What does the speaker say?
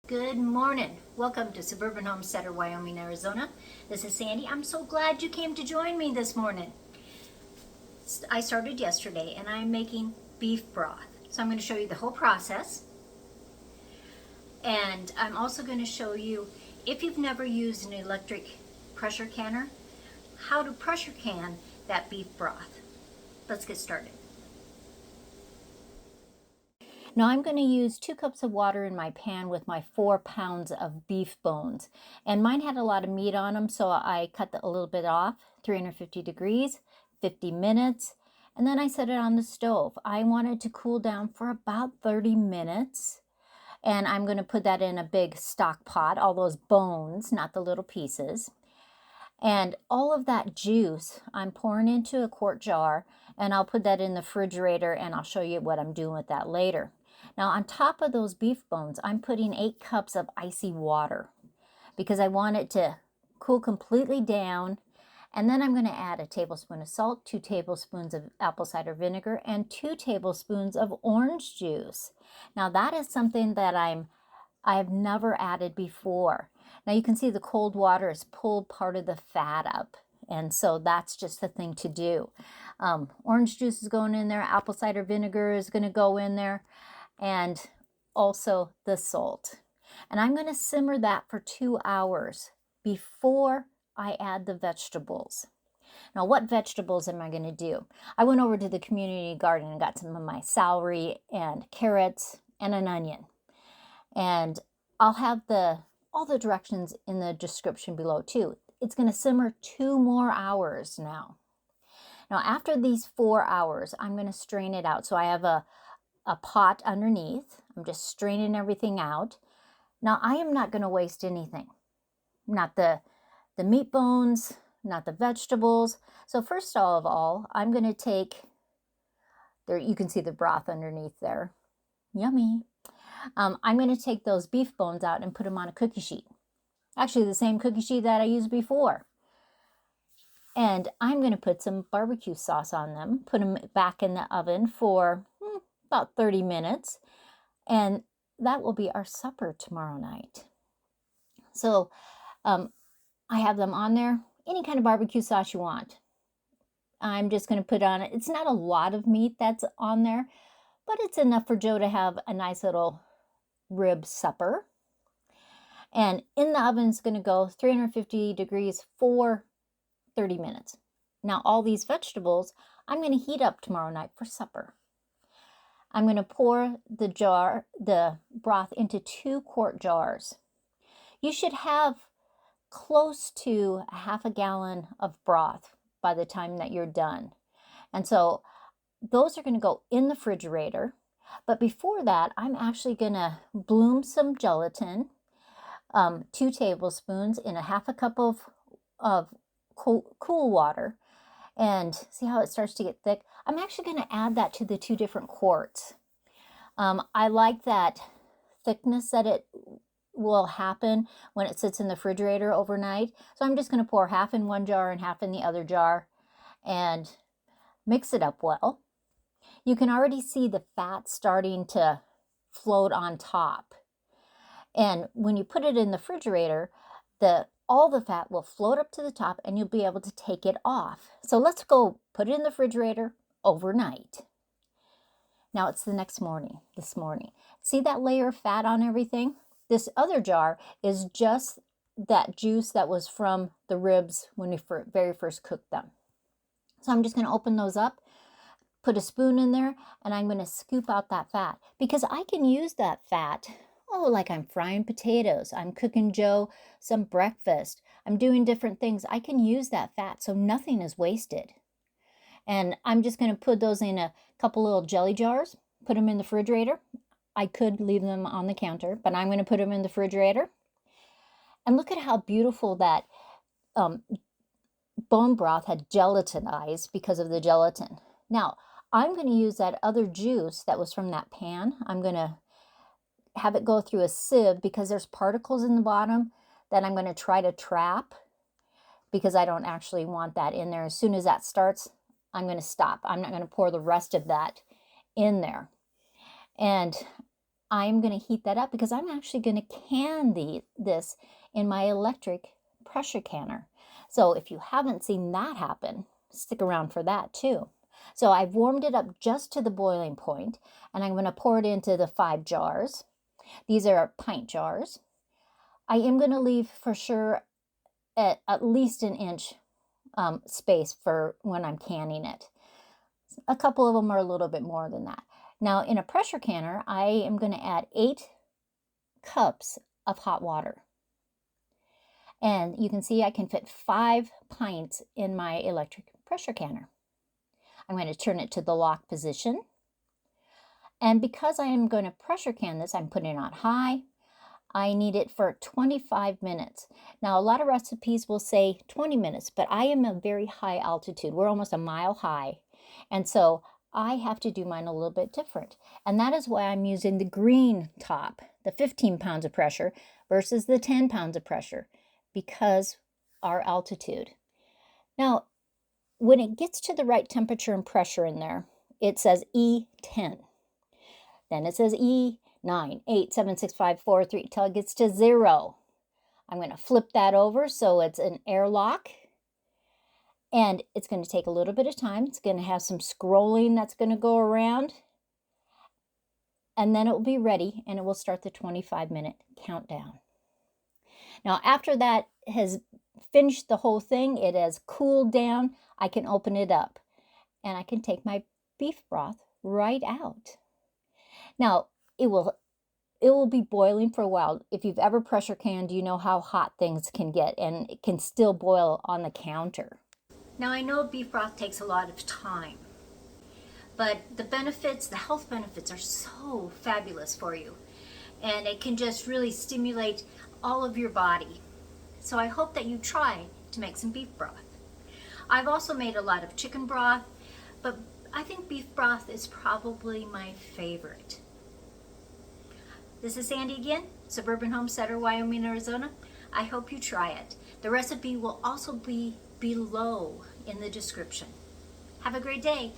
Good morning. Welcome to Suburban Homesteader, Wyoming, Arizona. This is Sandy. I'm so glad you came to join me this morning. I started yesterday and I'm making beef broth. So I'm going to show you the whole process. And I'm also going to show you, if you've never used an electric pressure canner, how to pressure can that beef broth. Let's get started. Now I'm going to use 2 cups of water in my pan with my 4 pounds of beef bones. And mine had a lot of meat on them, so I cut a little bit off, 350 degrees, 50 minutes, and then I set it on the stove. I want it to cool down for about 30 minutes. And I'm going to put that in a big stock pot, all those bones, not the little pieces. And all of that juice I'm pouring into a quart jar, and I'll put that in the refrigerator, and I'll show you what I'm doing with that later. Now on top of those beef bones, I'm putting 8 cups of icy water because I want it to cool completely down. And then I'm going to add a tablespoon of salt, 2 tablespoons of apple cider vinegar, and 2 tablespoons of orange juice. Now that is something that I have never added before. Now you can see the cold water has pulled part of the fat up, and so that's just the thing to do. Orange juice is going in there, apple cider vinegar is going to go in there, and also the salt. And I'm going to simmer that for 2 hours before I add the vegetables. Now, what vegetables am I going to do? I went over to the community garden and got some of my celery and carrots and an onion. And I'll have all the directions in the description below too. It's going to simmer 2 more hours now. Now, after these 4 hours, I'm going to strain it out. So I have a pot underneath. I'm just straining everything out. Now, I am not going to waste anything. Not the meat bones, not the vegetables. So first of all, I'm going to take, there you can see the broth underneath there. Yummy. I'm going to take those beef bones out and put them on a cookie sheet. Actually, the same cookie sheet that I used before. And I'm going to put some barbecue sauce on them, put them back in the oven for about 30 minutes. And that will be our supper tomorrow night. So I have them on there, any kind of barbecue sauce you want. I'm just going to put on it. It's not a lot of meat that's on there, but it's enough for Joe to have a nice little rib supper. And in the oven it's going to go 350 degrees for 30 minutes. Now all these vegetables I'm going to heat up tomorrow night for supper. I'm going to pour the broth into 2 quart jars. You should have close to a half a gallon of broth by the time that you're done. And so those are going to go in the refrigerator. But before that, I'm actually going to bloom some gelatin, 2 tablespoons in a half a cup of cool water. And see how it starts to get thick? I'm actually going to add that to the 2 different quarts. I like that thickness that it will happen when it sits in the refrigerator overnight. So I'm just going to pour half in one jar and half in the other jar and mix it up well. You can already see the fat starting to float on top. And when you put it in the refrigerator, all the fat will float up to the top and you'll be able to take it off. So let's go put it in the refrigerator overnight. Now it's the next morning, this morning. See that layer of fat on everything? This other jar is just that juice that was from the ribs when we very first cooked them. So I'm just going to open those up, put a spoon in there, and I'm going to scoop out that fat because I can use that fat. Oh, like I'm frying potatoes, I'm cooking Joe some breakfast, I'm doing different things. I can use that fat so nothing is wasted. And I'm just going to put those in a couple little jelly jars, put them in the refrigerator. I could leave them on the counter, but I'm going to put them in the refrigerator. And look at how beautiful that bone broth had gelatinized because of the gelatin. Now, I'm going to use that other juice that was from that pan. I'm going to have it go through a sieve because there's particles in the bottom that I'm going to try to trap because I don't actually want that in there. As soon as that starts, I'm going to stop. I'm not going to pour the rest of that in there. And I'm going to heat that up because I'm actually going to can this in my electric pressure canner. So if you haven't seen that happen, stick around for that too. So I've warmed it up just to the boiling point, and I'm going to pour it into the 5 jars. These are pint jars. I am going to leave for sure at least an inch space for when I'm canning it. A couple of them are a little bit more than that. Now in a pressure canner, I am going to add 8 cups of hot water. And you can see I can fit 5 pints in my electric pressure canner. I'm going to turn it to the lock position. And because I am going to pressure can this, I'm putting it on high. I need it for 25 minutes. Now, a lot of recipes will say 20 minutes, but I am a very high altitude. We're almost a mile high. And so I have to do mine a little bit different. And that is why I'm using the green top, the 15 pounds of pressure versus the 10 pounds of pressure, because our altitude. Now, when it gets to the right temperature and pressure in there, it says E10. Then it says E9, 8, 7, 6, 5, 4, 3, till it gets to 0. I'm going to flip that over so it's an airlock. And it's going to take a little bit of time. It's going to have some scrolling that's going to go around. And then it will be ready, and it will start the 25-minute countdown. Now, after that has finished the whole thing, it has cooled down, I can open it up. And I can take my beef broth right out. Now, it will be boiling for a while. If you've ever pressure canned, you know how hot things can get, and it can still boil on the counter. Now, I know beef broth takes a lot of time, but the benefits, the health benefits are so fabulous for you. And it can just really stimulate all of your body. So I hope that you try to make some beef broth. I've also made a lot of chicken broth, but I think beef broth is probably my favorite. This is Sandi again, Suburban Homesteader, Wyoming, Arizona. I hope you try it. The recipe will also be below in the description. Have a great day.